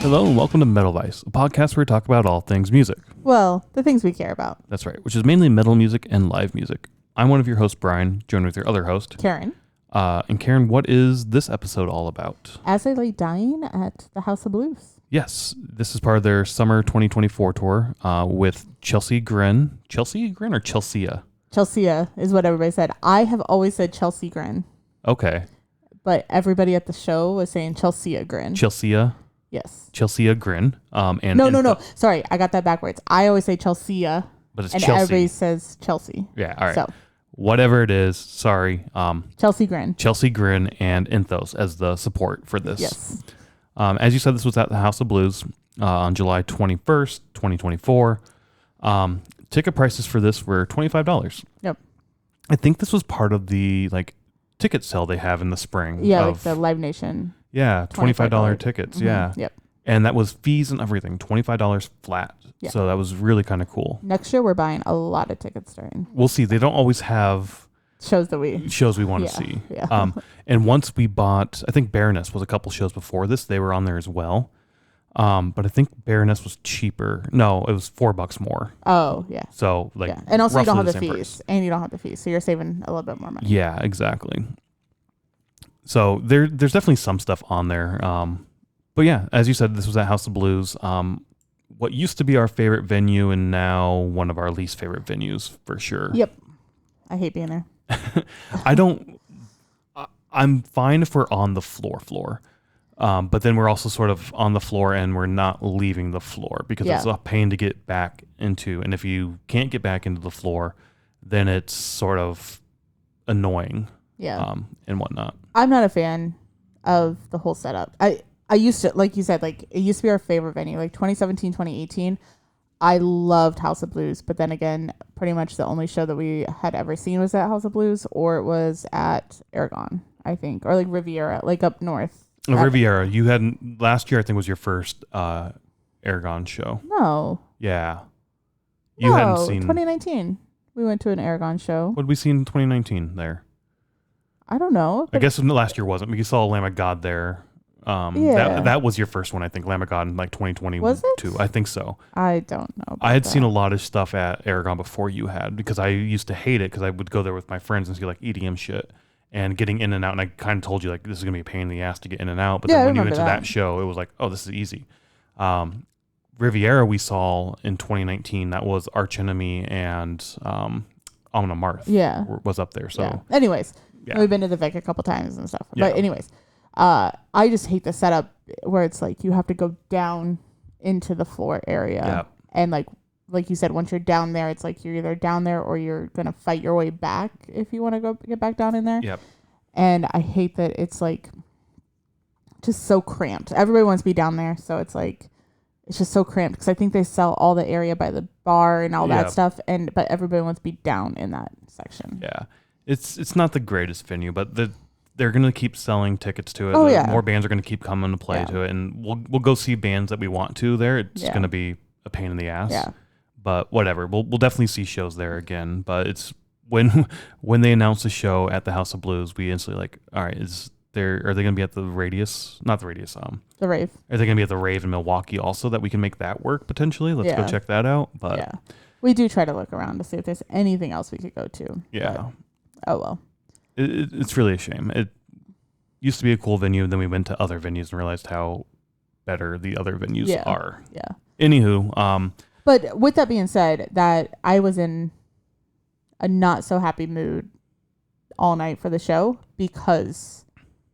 Hello and welcome to Metal Vice, a podcast where we talk about all things music. Well, the things we care about. That's right, which is mainly metal music and live music. I'm one of your hosts, Brian, joined with your other host, Karen. And Karen, what is this episode all about? As I Lay Dying at the House of Blues. Yes, this is part of their summer 2024 tour with Chelsea Grin. Chelsea Grin or Chelsea? Chelsea is what everybody said. I have always said Chelsea Grin. Okay. But everybody at the show was saying Chelsea Grin. Chelsea? Yes. Chelsea Grin. No. Sorry, I got that backwards. I always say Chelsea. But it's and Chelsea. Everybody says Chelsea. Yeah, all right. So, whatever it is, sorry. Chelsea Grin. Chelsea Grin and Entheos as the support for this. Yes. As you said, this was at the House of Blues on July 21st, 2024. Ticket prices for this were $25. Yep. I think this was part of the ticket sale they have in the spring. Yeah, like the Live Nation. Yeah, $25 tickets. Mm-hmm. Yeah. Yep. And that was fees and everything, $25 flat. Yep. So that was really kind of cool. Next year, we're buying a lot of tickets during. We'll see. They don't always have shows we want to see. Yeah. And once we bought, I think Baroness was a couple shows before this. They were on there as well. But I think Baroness was cheaper. No, it was $4 more. Oh, yeah. So and also you don't have the fees. Price. And you don't have the fees. So you're saving a little bit more money. Yeah, exactly. So there's definitely some stuff on there. But yeah, as you said, this was at House of Blues. What used to be our favorite venue and now one of our least favorite venues for sure. Yep. I hate being there. I'm fine if we're on the floor. But then we're also sort of on the floor and we're not leaving the floor because it's a pain to get back into. And if you can't get back into the floor, then it's sort of annoying. Yeah. And whatnot. I'm not a fan of the whole setup. I used to, like you said, it used to be our favorite venue, 2017, 2018. I loved House of Blues, but then again, pretty much the only show that we had ever seen was at House of Blues, or it was at Aragon, I think, or Riviera, up north. Riviera, you hadn't last year. I think was your first Aragon show. No. Yeah. You hadn't seen 2019. We went to an Aragon show. What did we see in 2019 there? I don't know. I guess last year wasn't. We saw Lamb of God there. That was your first one, I think. Lamb of God in 2022. Was it? I think so. I don't know. I had seen a lot of stuff at Aragon before you had because I used to hate it because I would go there with my friends and see EDM shit and getting in and out. And I kind of told you this is gonna be a pain in the ass to get in and out. But then when you went to that show, it was oh, this is easy. Riviera we saw in 2019. That was Arch Enemy and Amon Amarth. Yeah, was up there. So, anyways, we've been to the Vic a couple times and stuff. Yeah. But anyways. I just hate the setup where it's you have to go down into the floor area. Yep. And like you said, once you're down there, it's you're either down there or you're going to fight your way back if you want to go get back down in there. Yep. And I hate that it's just so cramped. Everybody wants to be down there. So it's it's just so cramped because I think they sell all the area by the bar and all that stuff. But everybody wants to be down in that section. Yeah. It's not the greatest venue, but they're going to keep selling tickets to it. Oh, yeah. More bands are going to keep coming to play to it. And we'll go see bands that we want to there. It's going to be a pain in the ass. Yeah. But whatever. We'll definitely see shows there again. But it's when they announced the show at the House of Blues, we instantly all right, are they going to be at the Radius? Not the Radius. The Rave. Are they going to be at the Rave in Milwaukee also that we can make that work potentially? Let's go check that out. But yeah. We do try to look around to see if there's anything else we could go to. Yeah. But, oh, well. It's really a shame. It used to be a cool venue, and then we went to other venues and realized how better the other venues are. Yeah. Anywho, but with that being said, that I was in a not so happy mood all night for the show because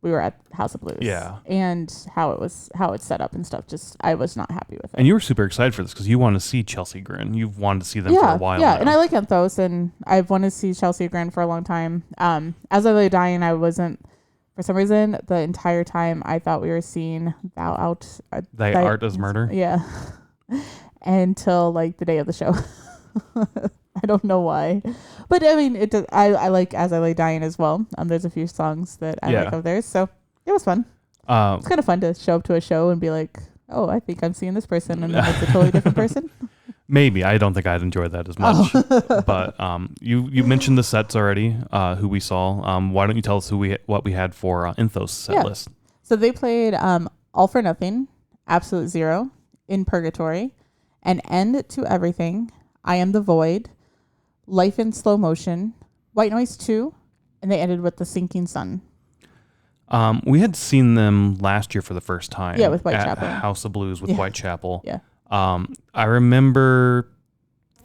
we were at House of Blues. Yeah. And how it's set up and stuff. Just I was not happy with it. And you were super excited for this because you wanted to see Chelsea Grin. You've wanted to see them for a while. Yeah, now. and I like Entheos, and I've wanted to see Chelsea Grin for a long time. As I Lay Dying, I wasn't. For some reason, the entire time I thought we were seeing Thou Out. Thy Art as Murder? Yeah. Until the day of the show. I don't know why. But I mean, I like As I Lay Dying as well. There's a few songs that I like of theirs. So it was fun. It's kind of fun to show up to a show and be oh, I think I'm seeing this person. And then it's a totally different person. Maybe. I don't think I'd enjoy that as much. But you mentioned the sets already, who we saw. Why don't you tell us what we had for Entheos set list? So they played All for Nothing, Absolute Zero, In Purgatory, An End to Everything, I Am the Void, Life in Slow Motion, White Noise 2, and they ended with The Sinking Sun. We had seen them last year for the first time. Yeah, with Whitechapel. At House of Blues with Whitechapel. Yeah. I remember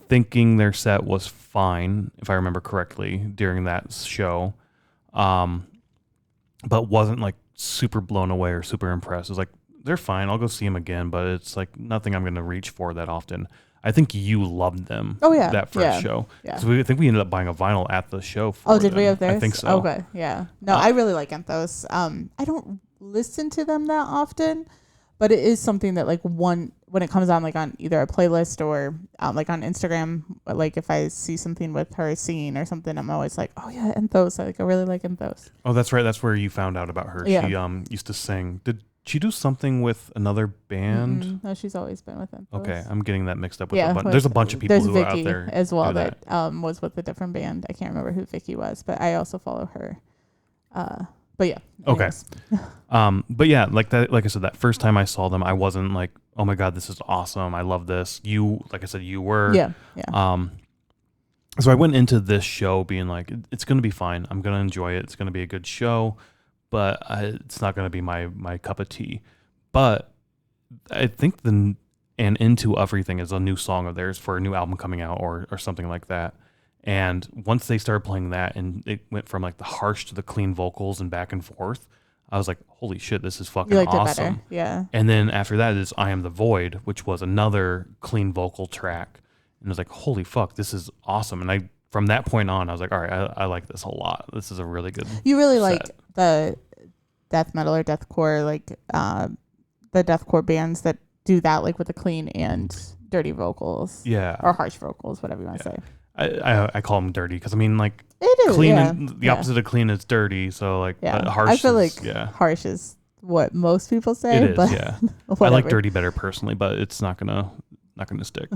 thinking their set was fine, if I remember correctly, during that show. But wasn't like super blown away or super impressed. It was like, they're fine. I'll go see them again, but it's like nothing I'm going to reach for that often. I think you loved them. Oh yeah, that first show. Yeah. So I think we ended up buying a vinyl at the show. Did we have theirs? I think so. Okay, yeah. No, I really like Entheos. I don't listen to them that often, but it is something that like when it comes on like on either a playlist or like on Instagram, like if I see something with her singing or something, I'm always like, oh yeah, Entheos. I really like Entheos. Oh, that's right. That's where you found out about her. Yeah. She used to sing. Did she do something with another band? Mm-hmm. No, she's always been with Entheos. Okay, I'm getting that mixed up with there's a bunch of people who Vicky are out there as well that was with a different band. I can't remember who Vicky was, but I also follow her. But yeah. Anyways. Okay. But yeah, like I said, that first time I saw them, I wasn't like, oh my God, this is awesome. I love this. Like I said, you were. Yeah. Yeah. So I went into this show being like, it's going to be fine. I'm going to enjoy it. It's going to be a good show, but it's not going to be my cup of tea. But I think And Into Everything is a new song of theirs for a new album coming out or something like that. And once they started playing that and it went from like the harsh to the clean vocals and back and forth, I was like, holy shit, this is fucking awesome. It better. Yeah. And then after that is I Am the Void, which was another clean vocal track. And I was like, holy fuck, this is awesome. And from that point on, I was like, all right, I like this a lot. This is a really good You really set. like the death metal or deathcore, like the deathcore bands that do that, like with the clean and dirty vocals. Yeah. Or harsh vocals, whatever you want to say. I call them dirty because I mean, like, it is clean. And the opposite of clean is dirty. So like, harsh. I feel like harsh is what most people say. It is, but yeah. I like dirty better personally, but it's not gonna stick.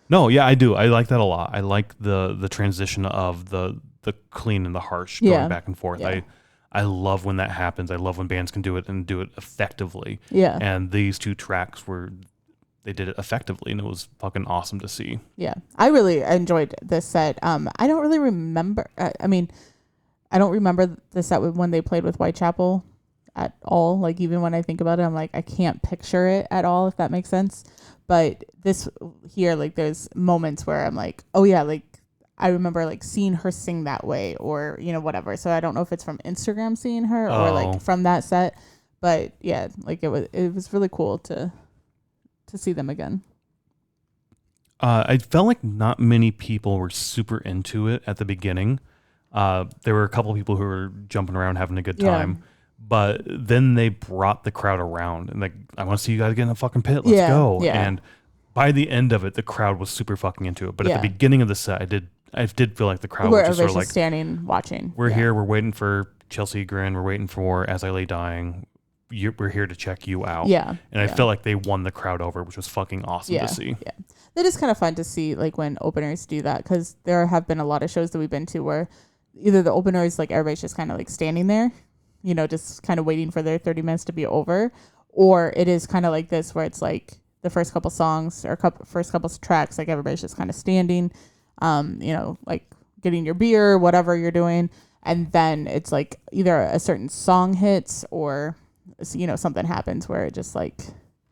No, yeah, I do. I like that a lot. I like the transition of the clean and the harsh going back and forth. Yeah. I love when that happens. I love when bands can do it and do it effectively. Yeah. And these two tracks they did it effectively, and it was fucking awesome to see. Yeah, I really enjoyed this set. I don't really remember. I don't remember the set when they played with Whitechapel at all. Like even when I think about it, I'm like, I can't picture it at all, if that makes sense. But this here, like, there's moments where I'm like, oh yeah, like I remember like seeing her sing that way, or whatever. So I don't know if it's from Instagram seeing her or like from that set, but yeah, like it was really cool to see them again. I felt like not many people were super into it at the beginning. There were a couple of people who were jumping around having a good time, but then they brought the crowd around and like, I want to see you guys get in a fucking pit. Let's go. Yeah. And by the end of it, the crowd was super fucking into it. But at the beginning of the set, I did feel like the crowd was just sort of like standing watching. We're here. We're waiting for Chelsea Grin. We're waiting for As I Lay Dying. We're here to check you out. Yeah. And I felt like they won the crowd over, which was fucking awesome to see. Yeah. That is kind of fun to see, like when openers do that, because there have been a lot of shows that we've been to where either the openers, like everybody's just kind of like standing there, just kind of waiting for their 30 minutes to be over, or it is kind of like this where it's like the first couple songs or first couple tracks, like everybody's just kind of standing, like getting your beer, whatever you're doing, and then it's like either a certain song hits or something happens where it just like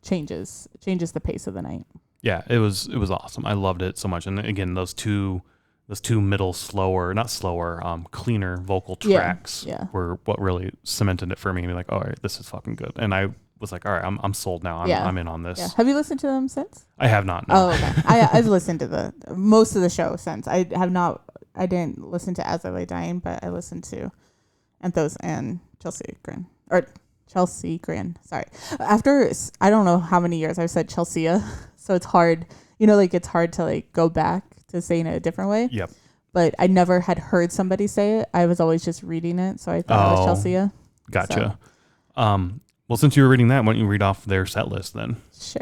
changes the pace of the night. Yeah, it was awesome. I loved it so much. And again, those two middle cleaner vocal tracks were what really cemented it for me. Like, all right, this is fucking good. And I was like, all right, I'm sold now. I'm in on this. Yeah. Have you listened to them since? I have not. No. Oh, okay. I've listened to most of the show since. I didn't listen to As I Lay Dying, but I listened to Entheos and Chelsea Grin. Sorry. After, I don't know how many years I've said Chelsea, so it's hard, it's hard to like go back to saying it a different way. Yep. But I never had heard somebody say it. I was always just reading it, so I thought it was Chelsea. Gotcha. So. Well, since you were reading that, why don't you read off their set list then? Sure.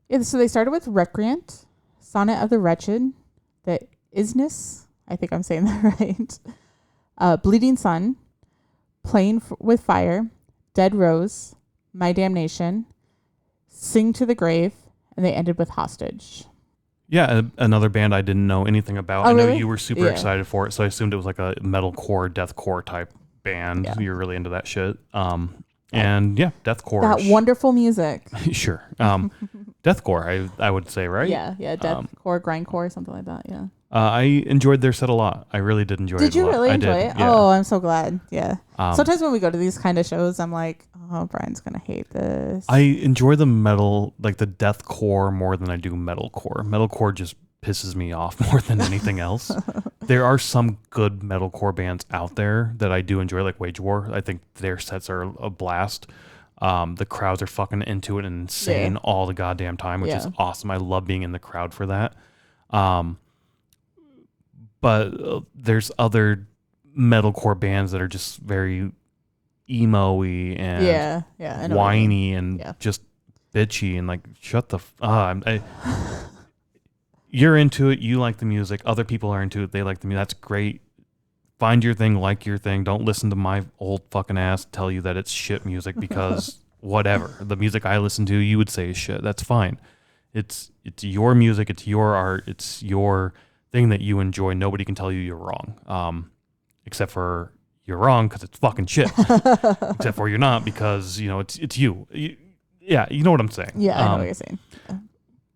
Yeah, so they started with Recreant, Sonnet of the Wretched, The Isness, I think I'm saying that right, Bleeding Sun, Playing with Fire, Dead Rose, My Damnation, Sing to the Grave, and they ended with Hostage. Yeah, another band I didn't know anything about. Oh, I know really? you were super excited for it, so I assumed it was like a metalcore, deathcore type band. Yeah. You're really into that shit. And yeah, deathcore. That wonderful music. Sure. Deathcore, I would say, right? Yeah, deathcore, grindcore, something like that. Yeah. I enjoyed their set a lot. I really did enjoy it. Did you really enjoy it? Yeah. Oh, I'm so glad. Yeah. Sometimes when we go to these kind of shows, I'm like, oh, Brian's gonna hate this. I enjoy the metal, like the deathcore, more than I do metalcore. Metalcore just pisses me off more than anything else. There are some good metalcore bands out there that I do enjoy, like Wage War. I think their sets are a blast. The crowds are fucking into it and insane all the goddamn time, which is awesome. I love being in the crowd for that. But there's other metalcore bands that are just very emo-y and whiny and just bitchy and like, shut the you're into it, you like the music, other people are into it, they like the music, that's great. Find your thing, like your thing. Don't listen to my old fucking ass tell you that it's shit music because whatever. The music I listen to, you would say is shit. That's fine. It's your music, it's your art, it's your thing that you enjoy. Nobody can tell you you're wrong. Except for you're wrong because it's fucking shit. Except for you're not because, it's you. Yeah, you know what I'm saying. Yeah, I know what you're saying. Yeah.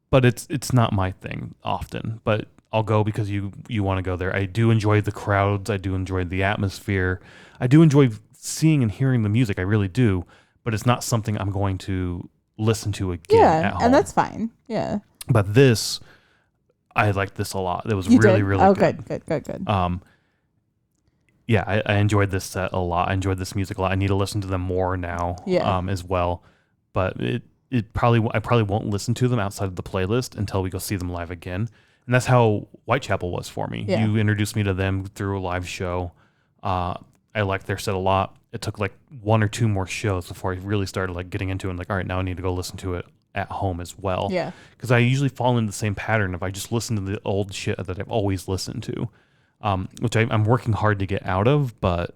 But it's not my thing often. But I'll go because you want to go there. I do enjoy the crowds. I do enjoy the atmosphere. I do enjoy seeing and hearing the music. I really do. But it's not something I'm going to listen to again at home. And that's fine. Yeah. But this, I liked this a lot. It was really good. Good. Yeah, I enjoyed this set a lot. I enjoyed this music a lot. I need to listen to them more now as well. But I probably won't listen to them outside of the playlist until we go see them live again. And that's how Whitechapel was for me. Yeah. You introduced me to them through a live show. I liked their set a lot. It took like one or two more shows before I really started like getting into it. And like, all right, now I need to go listen to it at home as well. Yeah. Because I usually fall into the same pattern if I just listen to the old shit that I've always listened to, which I'm working hard to get out of. But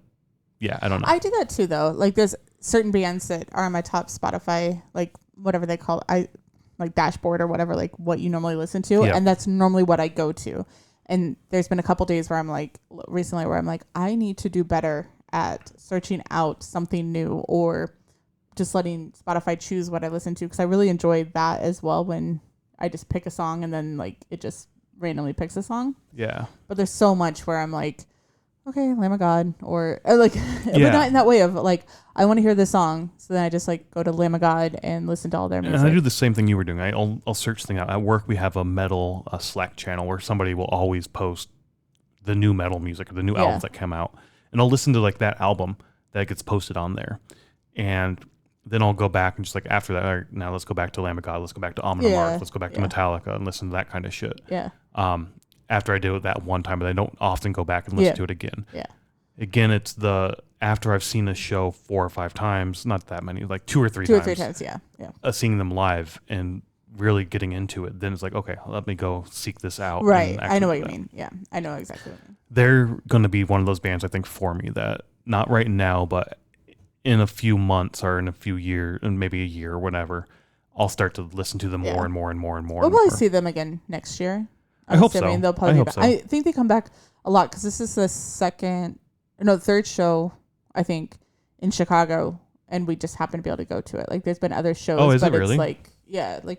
yeah, I don't know. I do that too, though. Like there's certain bands that are on my top Spotify, like whatever they call it, like dashboard or whatever, like what you normally listen to. And that's normally what I go to. And there's been a couple days where I'm like, recently where I'm like, I need to do better at searching out something new or just letting Spotify choose what I listen to. Cause I really enjoy that as well when I just pick a song and then like it just randomly picks a song. Yeah. But there's so much where I'm like, okay, Lamb of God, or like, but not in that way of like, I want to hear this song. So then I just like go to Lamb of God and listen to all their music. And I do the same thing you were doing. I'll search things out. At work, we have a metal Slack channel where somebody will always post the new metal music or the new albums that come out. And I'll listen to like that album that gets posted on there. And then I'll go back and just like after that, all right, now let's go back to Lamb of God. Let's go back to Amon Amarth. Let's go back to Metallica and listen to that kind of shit. Yeah. After I do it that one time, but I don't often go back and listen to it again. Yeah. Again, it's after I've seen a show 4 or 5 times, not that many, like 2 or 3 times. 2 or 3 times, yeah. Seeing them live and really getting into it, then it's like, okay, let me go seek this out. Right. I know what you mean. Yeah. I know exactly what you mean. They're going to be one of those bands, I think, for me that not right now, but in a few months or in a few years, and maybe a year or whatever, I'll start to listen to them more and more and more and more. We'll probably see them again next year. I hope so. They'll probably be back. I think they come back a lot because this is the third show, I think, in Chicago, and we just happen to be able to go to it. Like, there's been other shows, but it really? It's like,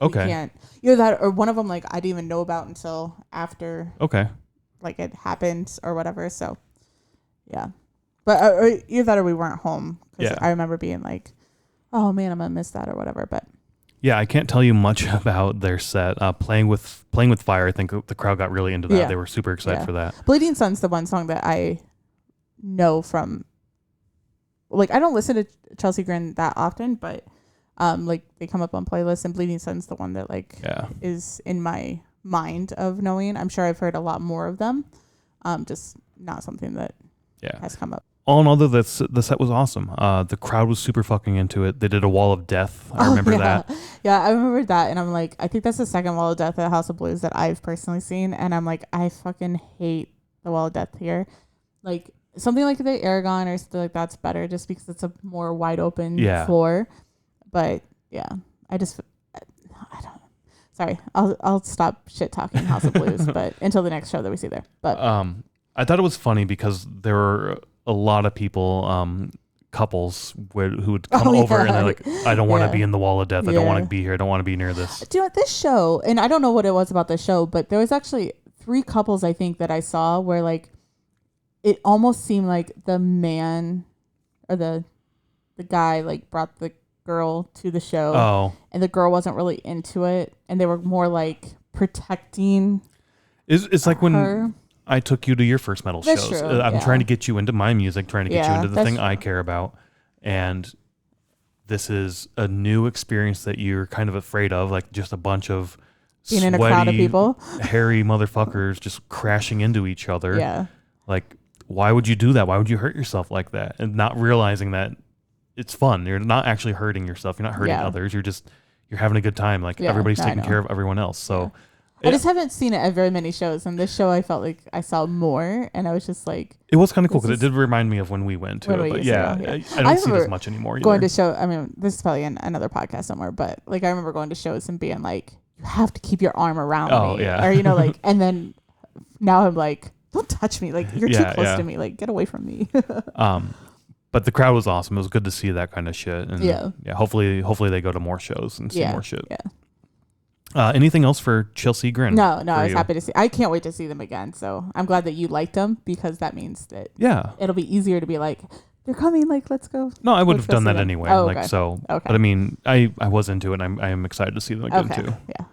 we can't. Either that or one of them, like, I didn't even know about until after, like, it happened or whatever. So, yeah. But either that or we weren't home. Because I remember being like, oh, man, I'm going to miss that or whatever. But yeah, I can't tell you much about their set. Playing with Fire, I think the crowd got really into that. Yeah. They were super excited for that. Bleeding Sun's the one song that I know from. Like, I don't listen to Chelsea Grin that often, but like they come up on playlists, and Bleeding Sun's the one that is in my mind of knowing. I'm sure I've heard a lot more of them. Just not something that has come up. All in all, though, the set was awesome. The crowd was super fucking into it. They did a Wall of Death. I remember that. Yeah, I remember that. And I'm like, I think that's the second Wall of Death at House of Blues that I've personally seen. And I'm like, I fucking hate the Wall of Death here. Like, something like the Aragon or something like that's better just because it's a more wide open floor. But, yeah, Sorry, I'll stop shit talking House of Blues, but until the next show that we see there. But I thought it was funny because there were a lot of people, couples who would come over and they're like, I don't want to be in the wall of death. I don't want to be here. I don't want to be near this. Do you know, this show, and I don't know what it was about this show, but there was actually 3 couples I think that I saw where like it almost seemed like the man or the guy like brought the girl to the show, and the girl wasn't really into it, and they were more like protecting. It's like when I took you to your first metal shows. True, I'm trying to get you into my music, trying to get you into the thing I care about, and this is a new experience that you're kind of afraid of, like just a bunch of being sweaty, in a crowd of people, hairy motherfuckers just crashing into each other. Yeah, like why would you do that? Why would you hurt yourself like that? And not realizing that it's fun. You're not actually hurting yourself. You're not hurting others. You're having a good time. Like everybody's taking care of everyone else. So I just haven't seen it at very many shows. And this show, I felt like I saw more, and I was just like, it was kind of cool because it did remind me of when we went to it. But I don't see it as much anymore either. Going to show, I mean, this is probably in another podcast somewhere, but like I remember going to shows and being like, you have to keep your arm around me. Or, you know, like, and then now I'm like, don't touch me. Like, you're too close to me. Like, get away from me. But the crowd was awesome. It was good to see that kind of shit. And hopefully they go to more shows and see more shit. Yeah. Anything else for Chelsea Grin? No, I was happy to see. I can't wait to see them again. So I'm glad that you liked them, because that means that it'll be easier to be like, they're coming. Like, let's go. No, I would have done that anyway. Oh, okay. Like so. Okay. But I mean, I was into it. I am excited to see them again too. Yeah.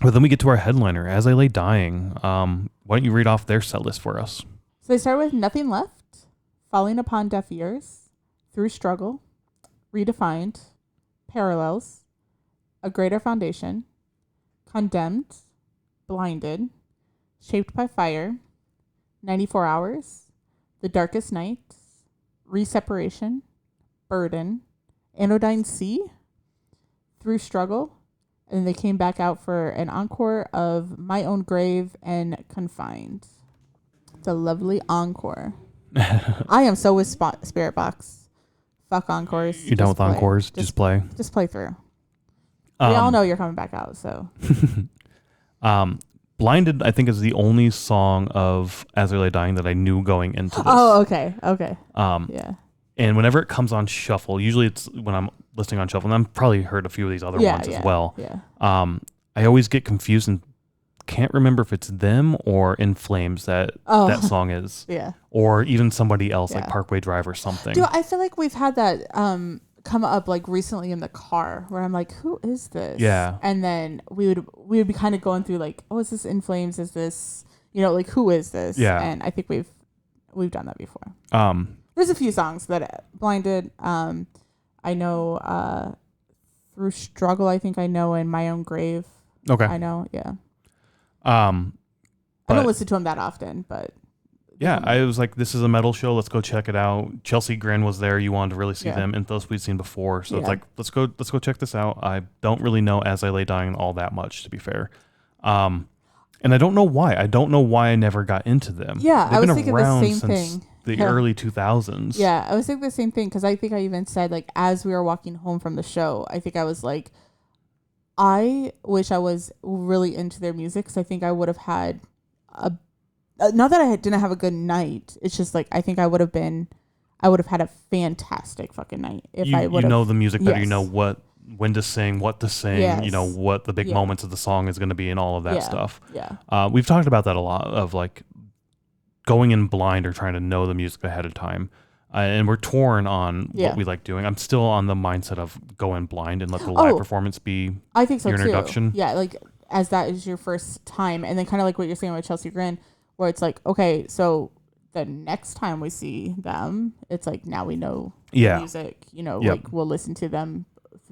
But then we get to our headliner, As I Lay Dying. Why don't you read off their set list for us? So they start with Nothing Left, Falling Upon Deaf Ears, Through Struggle, Redefined, Parallels, A Greater Foundation, Condemned, Blinded, Shaped by Fire, 94 Hours, The Darkest Night, Reseparation, Burden, Anodyne Sea, Through Struggle, and they came back out for an encore of My Own Grave and Confined. It's a lovely encore. I am so with Spirit Box. Fuck encores. You're done with encores? Just play. Just play through. We all know you're coming back out, so. Blinded, I think, is the only song of As I Lay Dying that I knew going into this. Oh, okay. Yeah. And whenever it comes on shuffle, usually it's when I'm listening on shuffle, and I've probably heard a few of these other ones as well. Yeah. I always get confused and can't remember if it's them or In Flames that song is. Yeah. Or even somebody else like Parkway Drive or something. Dude, I feel like we've had that come up like recently in the car where I'm like, who is this? Yeah. And then we would be kind of going through like, oh, is this In Flames? Is this, you know, like, who is this? Yeah. And I think we've done that before. There's a few songs that Blinded. I know Through Struggle, I think I know, in My Own Grave. Okay. I know, yeah. I don't listen to him that often, but yeah, I was like, this is a metal show. Let's go check it out. Chelsea Grin was there. You wanted to really see them. Entheos we'd seen before, so it's like, let's go check this out. I don't really know As I Lay Dying all that much, to be fair. And I don't know why. I never got into them. Yeah, They've I was thinking the same thing. The early 2000s. Yeah, I was thinking the same thing, because I think I even said, like, as we were walking home from the show, I think I was like, I wish I was really into their music, because I think I would have had not that I didn't have a good night. It's just like, I think I would have had a fantastic fucking night if I would have. You know the music better. You know when to sing, what to sing. Yes. You know what the big moments of the song is going to be, and all of that stuff. Yeah. We've talked about that a lot, of like going in blind or trying to know the music ahead of time. And we're torn on what we like doing. I'm still on the mindset of go in blind and let the live performance be I think so your introduction. Yeah, like as that is your first time. And then kind of like what you're saying with Chelsea Grin, where it's like, okay, so the next time we see them, it's like, now we know the music, you know, like we'll listen to them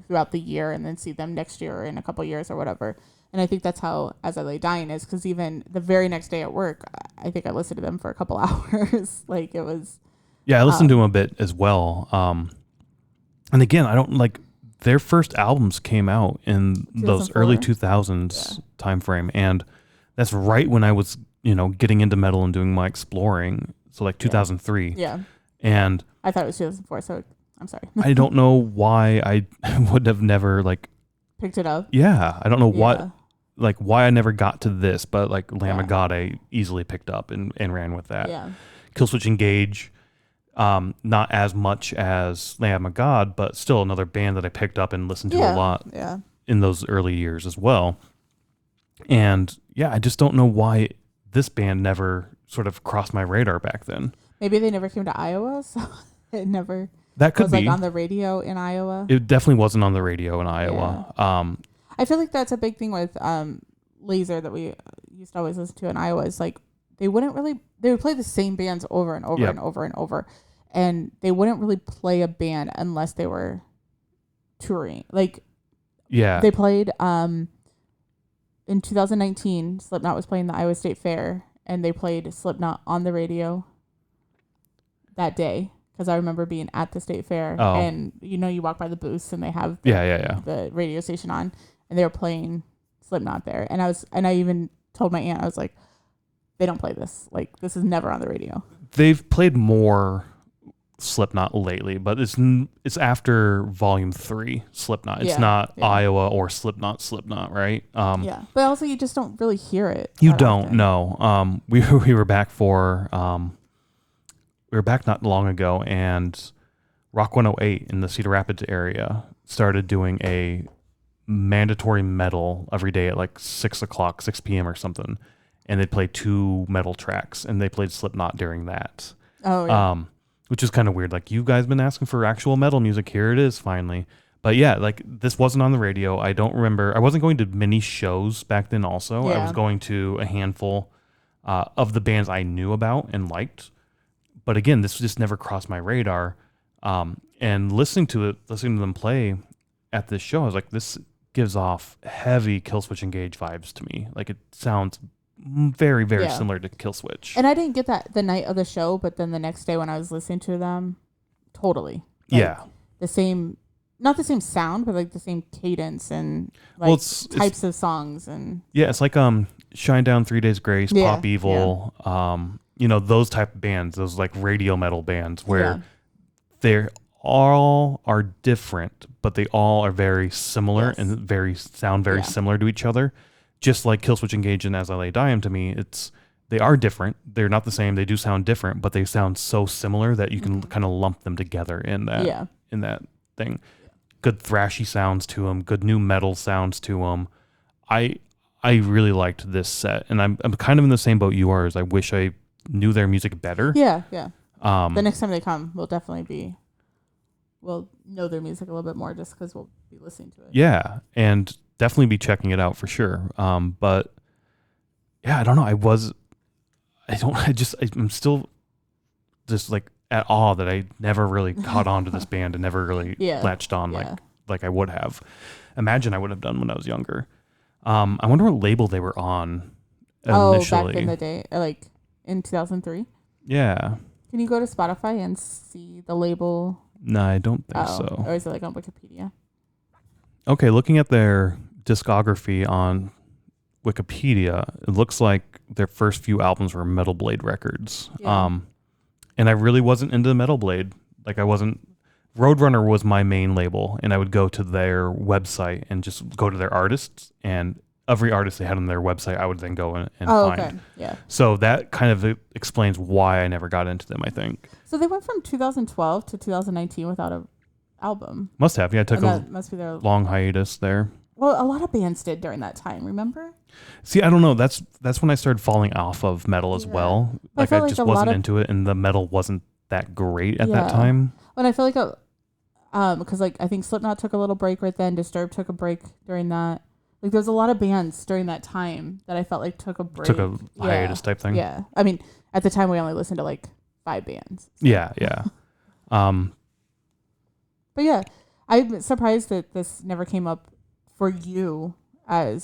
throughout the year and then see them next year or in a couple of years or whatever. And I think that's how As I Lay Dying is, because even the very next day at work, I think I listened to them for a couple hours. Like, it was... Yeah, I listened to them a bit as well. And again, I don't like... Their first albums came out in those early 2000s time frame, and that's right when I was, you know, getting into metal and doing my exploring. So like 2003. Yeah. And... I thought it was 2004, so I'm sorry. I don't know why I would have never, like... picked it up. Yeah, I don't know why I never got to this, but like Lamb of God, I easily picked up and ran with that. Yeah. Killswitch Engage, not as much as Lamb of God, but still another band that I picked up and listened to a lot in those early years as well. And yeah, I just don't know why this band never sort of crossed my radar back then. Maybe they never came to Iowa, so it never that could was be like on the radio in Iowa. It definitely wasn't on the radio in Iowa. Yeah. I feel like that's a big thing with Laser that we used to always listen to in Iowa. Is like they would play the same bands over and over and over and over, and they wouldn't really play a band unless they were touring. Like, they played in 2019. Slipknot was playing the Iowa State Fair, and they played Slipknot on the radio that day. Because I remember being at the state fair, and you walk by the booths, and they have the radio station on, and they were playing Slipknot there, and I even told my aunt, I was like, they don't play this, like this is never on the radio. They've played more Slipknot lately, but it's after Volume 3 Slipknot. It's not Iowa or Slipknot, right? But also you just don't really hear it. You don't know. We were back for we were back not long ago, and Rock 108 in the Cedar Rapids area started doing a mandatory metal every day at like 6 p.m. or something, and they'd play 2 metal tracks, and they played Slipknot during that. Which is kind of weird. Like, you guys been asking for actual metal music, here it is finally. But yeah, like this wasn't on the radio. I don't remember. I wasn't going to many shows back then also. I was going to a handful of the bands I knew about and liked. But again, this just never crossed my radar. And listening to them play at this show, I was like, this gives off heavy Killswitch Engage vibes to me. Like, it sounds very, very similar to Killswitch. And I didn't get that the night of the show, but then the next day when I was listening to them, totally. Like, the same, not the same sound, but like the same cadence and like types of songs. And it's like Shine Down, 3 Days Grace, Pop Evil, those type of bands, those like radio metal bands where they all are different, but they all are very similar and sound very similar to each other. Just like Killswitch Engage and As I Lay Dying, to me, they are different. They're not the same. They do sound different, but they sound so similar that you can kind of lump them together in that thing. Good thrashy sounds to them, good new metal sounds to them. I really liked this set, and I'm kind of in the same boat you are. As I wish I knew their music better. The next time they come, we'll know their music a little bit more, just because we'll be listening to it. Yeah, and definitely be checking it out for sure. But yeah, I don't know. I'm still just like at awe that I never really caught on to this band and never really latched on like I would have. Imagine I would have done when I was younger. I wonder what label they were on initially. Back in the day, like in 2003. Yeah. Can you go to Spotify and see the label? No, I don't think so. Or is it like on Wikipedia? Okay, looking at their discography on Wikipedia, it looks like their first few albums were Metal Blade Records. And I really wasn't into Metal Blade. Like, I wasn't. Roadrunner was my main label, and I would go to their website and just go to their artists, and every artist they had on their website, I would then go and find. Okay. Yeah. So that kind of explains why I never got into them, I think. So they went from 2012 to 2019 without an album. Must have. Yeah, I took must be their long hiatus there. Well, a lot of bands did during that time, remember? See, I don't know. That's when I started falling off of metal as well. Like, I just wasn't into it, and the metal wasn't that great at that time. And I feel like because like I think Slipknot took a little break right then. Disturbed took a break during that. Like, there was a lot of bands during that time that I felt like took a break. Took a hiatus type thing. Yeah. I mean, at the time we only listened to like 5 bands. So. Yeah. But yeah, I'm surprised that this never came up for you I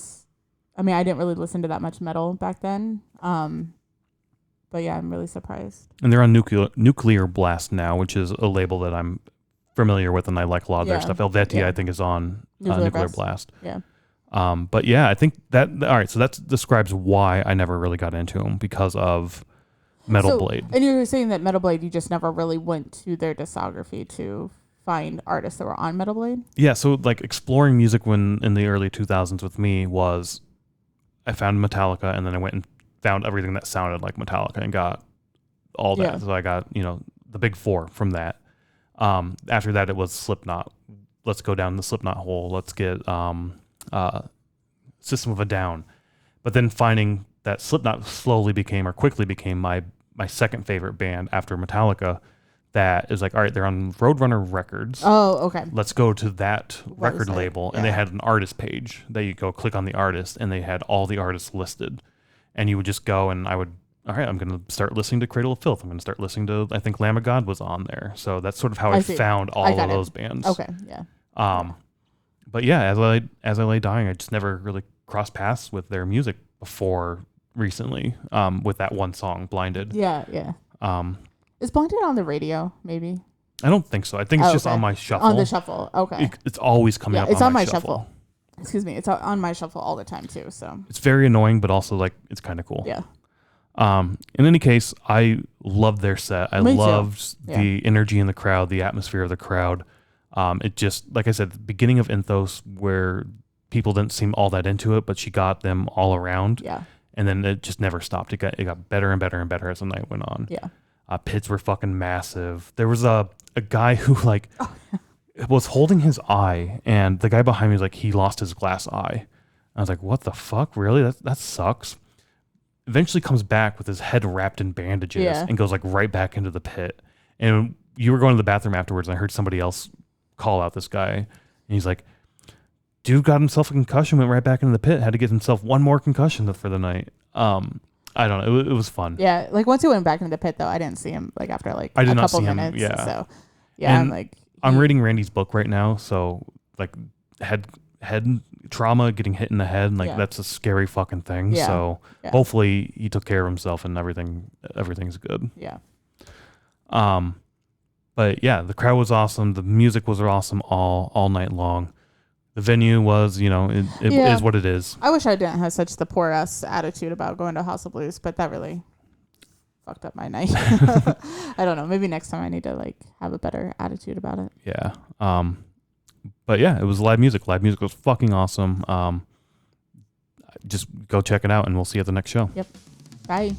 didn't really listen to that much metal back then. But yeah, I'm really surprised. And they're on Nuclear Blast now, which is a label that I'm familiar with, and I like a lot of their stuff. Helvetia, I think, is on Nuclear Blast. Yeah. But yeah, I think that, all right, so that describes why I never really got into them, because of Metal Blade. And you were saying that Metal Blade, you just never really went to their discography to find artists that were on Metal Blade? Yeah, so like exploring music when in the early 2000s with me was I found Metallica and then I went and found everything that sounded like Metallica and got all that. Yeah. So I got, the big four from that. After that, it was Slipknot. Let's go down the Slipknot hole. Let's get System of a Down. But then finding that Slipknot quickly became my second favorite band after Metallica. That is like, all right, they're on Roadrunner Records. Oh, okay. Let's go to that record label. Yeah. And they had an artist page that you go click on the artist, and they had all the artists listed. And you would just go, and all right, I'm going to start listening to Cradle of Filth. I'm going to start listening to, I think Lamb of God was on there. So that's sort of how I found all of those bands. Okay, yeah. But yeah, as I lay dying, I just never really crossed paths with their music before recently, with that one song, Blinded. Yeah, yeah. Is Blinded on the radio, maybe? I don't think so. I think it's just on my shuffle. On the shuffle, okay. It's always coming up it's on my shuffle. Excuse me. It's on my shuffle all the time, too. So it's very annoying, but also, like, it's kind of cool. Yeah. In any case, I loved their set. I loved the energy in the crowd, the atmosphere of the crowd. It just, like I said, the beginning of Entheos, where people didn't seem all that into it, but she got them all around. Yeah. And then it just never stopped. It got better and better and better as the night went on. Yeah. Pits were fucking massive. There was a guy who like was holding his eye, and the guy behind me was like, he lost his glass eye. I was like, what the fuck? Really? That sucks. Eventually comes back with his head wrapped in bandages and goes like right back into the pit. And you were going to the bathroom afterwards, and I heard somebody else call out this guy, and he's like, dude got himself a concussion, went right back into the pit, had to get himself one more concussion for the night. I don't know. It was fun. Yeah, like once he went back into the pit, though, I didn't see him like after like a couple minutes. Yeah. So yeah, and I'm reading Randy's book right now, so like head trauma, getting hit in the head, like that's a scary fucking thing. Yeah. So hopefully he took care of himself and everything's good. Yeah. But yeah, the crowd was awesome. The music was awesome all night long. The venue was, it is what it is. I wish I didn't have such the poor ass attitude about going to House of Blues, but that really fucked up my night. I don't know. Maybe next time I need to like have a better attitude about it. Yeah. But yeah, it was live music. Live music was fucking awesome. Just go check it out, and we'll see you at the next show. Yep. Bye.